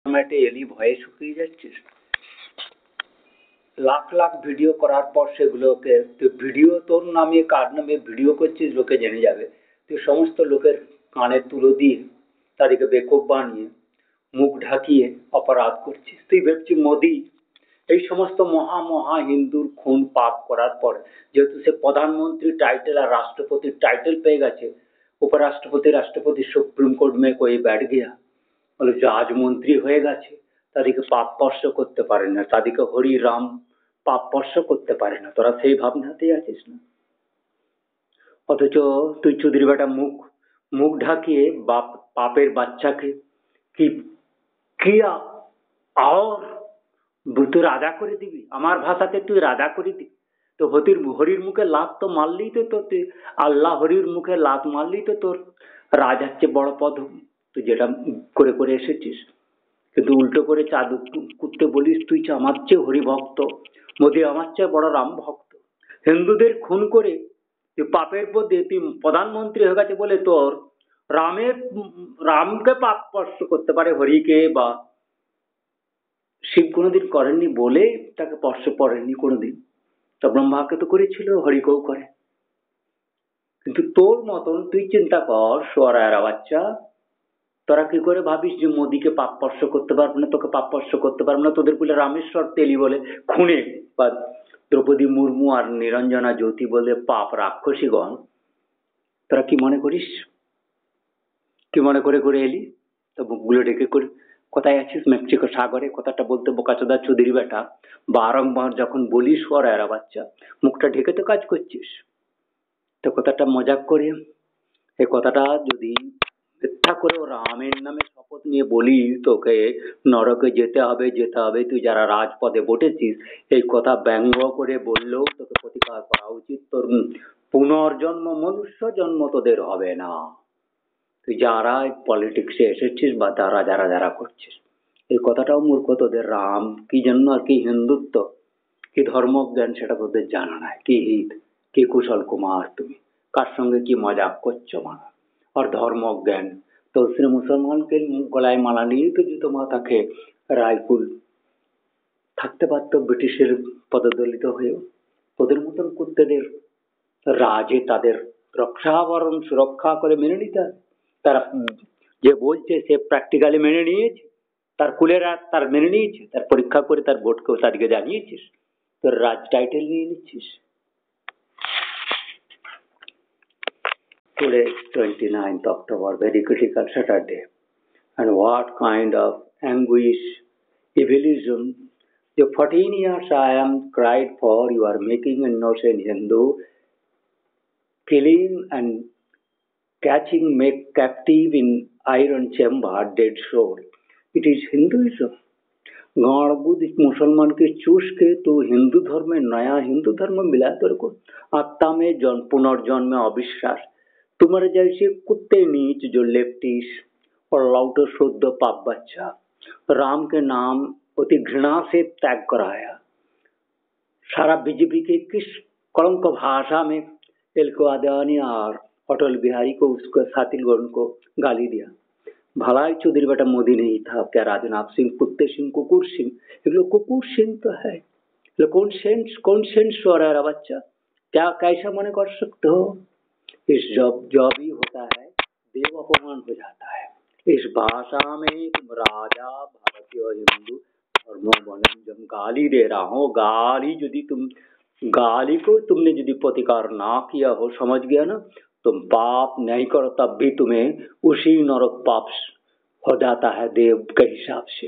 ফরম্যাটে এলি ভয়ে শুকিয়ে যাচ্ছিস। লাখ লাখ ভিডিও করার পর সেগুলোকে তুই ভিডিও তোর নামে কার নামে ভিডিও করছিস লোকে জেনে যাবে, তুই সমস্ত লোকের কানে তুলো দিয়ে তাদেরকে বেকুব বানিয়ে মুখ ঢাকিয়ে অপরাধ করছিস। তুই ভাবছিস মোদি এই সমস্ত মহা মহা হিন্দুর খুন পাপ করার পর যেহেতু সে প্রধানমন্ত্রী টাইটেল আর রাষ্ট্রপতির টাইটেল পেয়ে গেছে, উপরাষ্ট্রপতি রাষ্ট্রপতি সুপ্রিম কোর্ট মে কোই ব্যাঠ গিয়া বলে রাজমন্ত্রী হয়ে গেছে, তাদেরকে পাপ স্পর্শ করতে পারে না, তাদেরকে হরি রাম পাপ স্পর্শ করতে পারে না। তোরা সেই ভাবনাতেই আছিস না। অথচ তুই চুদির বেটা মুখ মুখ ঢাকিয়ে বাপ পাপের বাচ্চাকে কি কি আর তুই রাজা করে দিবি, আমার ভাষাতে তুই রাজা করে দিবি। তো হরির মুখে লাত তো মারলেই তো তোর, তুই আল্লাহ হরির মুখে লাত মারলেই তো তোর রাজার চেয়ে বড় পদ তুই যেটা করে করে এসেছিস। কিন্তু উল্টো করে চাঁদ কুত্তে বলিস তুই আমার চেয়ে হরিভক্ত, মোদি আমার চেয়ে বড় রাম ভক্ত। হিন্দুদের খুন করে তুই পাপের পথে তুই প্রধানমন্ত্রী হয়ে গেছে বলে তোর রামকে পাপ স্পর্শ করতে পারে, হরিকে বা শিব কোনোদিন করেননি বলে তাকে স্পর্শ করেননি কোনোদিন। তা ব্রহ্মাকে তো করেছিল, হরিকেও করে। কিন্তু তোর মতন তুই চিন্তা কর সোয়ারায়ের বাচ্চা, তোরা কি করে ভাবিস যে মোদিকে পাপ স্পর্শ করতে পারবে না, তোকে পাপ স্পর্শ করতে পারবে না? তোদের বলে রামেশ্বর তেলি বলে খুনে বা দ্রৌপদী মুর্মু আর নিরঞ্জনা জ্যোতি বলে পাপ রাক্ষসীগণ, তোরা কি মনে করিস? কি মনে করে করে এলি? তো মুখগুলো ডেকে করে কোথায় আছিস? মেক্সিকো সাগরে কথাটা বলতে বোকাচোদা চৌধুরী বেটা বারংবার যখন বলিস ওরা বাচ্চা মুখটা ঢেকে তো কাজ করছিস। তো কথাটা মজাক করে এই কথাটা যদি মিথ্যা করে রামের নামে শপথ নিয়ে বলি তোকে নরকে যেতে হবে যেতে হবে, তুই যারা রাজপদে বসেছিস এই কথা ব্যঙ্গ করে বললেও তোকে প্রতিকার করা উচিত। তোর পুনর্জন্ম মনুষ্য জন্ম তোদের হবে না। তুই যারা পলিটিক্সে এসেছিস বা যারা যারা যারা করছিস এই কথাটাও মূর্খ তোদের। রাম কি জন্য আর কি হিন্দুত্ব কি ধর্মজ্ঞান সেটা তোদের জানা নাই। কি হিত কি কুশল কুমার তুমি কার সঙ্গে কি মজাক করছো মানা আর ধর্মজ্ঞান। তো শ্রী মুসলমানকে গলায় মালা নিয়ে তো জুতো মাথাকে রায়কুল থাকতে পারত ব্রিটিশের পদদলিত হয়েও। তোদের মতন কুত্তেদের রাজে তাদের রক্ষাবরণ সুরক্ষা করে মেনে নিতে হবে। তারা যে বলছে সে প্র্যাকটিক্যালি মেনে নিয়েছে, তার কুলেরা তার মেনে নিয়েছে, তার পরীক্ষা করে তার বোর্ডকেও তাদেরকে জানিয়েছিস, তোর রাজ টাইটেল নিয়ে নিচ্ছিস। Today is 29th October, very critical Saturday, and what kind of anguish, evilism. The 14 years I am cried for, you are making innocent Hindu, killing and catching, make captive in iron chamber, dead soul. It is Hinduism. गाड़ बुद्ध मुसलमान के चूस के तो हिंदू धर्म में नया हिंदू धर्म मिला तेरे को। आत्मा में जन्म पुनर्जन्म में अविश्वास, तुम्हारे जैसे कुत्ते नीच जो लेफ्टिस्ट और लाउटर शुद्ध पाप बच्चा राम के नाम अति घृणा से त्याग कराया। सारा बीजेपी के किस कलंक भाषा में एलको आदानी और अटल बिहारी को उसको साथीगण को गाली दिया। भलाई चौधरी बेटा मोदी नहीं था क्या? राजनाथ सिंह, कुत्ते सिंह, कुकुर सिंह, ये लोग कुकुर सिंह तो है। कौन सेंस हो रहा है बच्चा? क्या कैसा मने कर सकते हो? इस जब ही होता है देव अपमान हो जाता है। इस भाषा में तुम राजा भारतीय हिंदू धर्म गाली दे रहा हो। गाली यदि तुम गाली को तुमने यदि प्रतिकार ना किया हो, समझ गया ना, तुम पाप नहीं करो तब भी तुम्हें उसी नरक पाप हो जाता है देव के हिसाब से।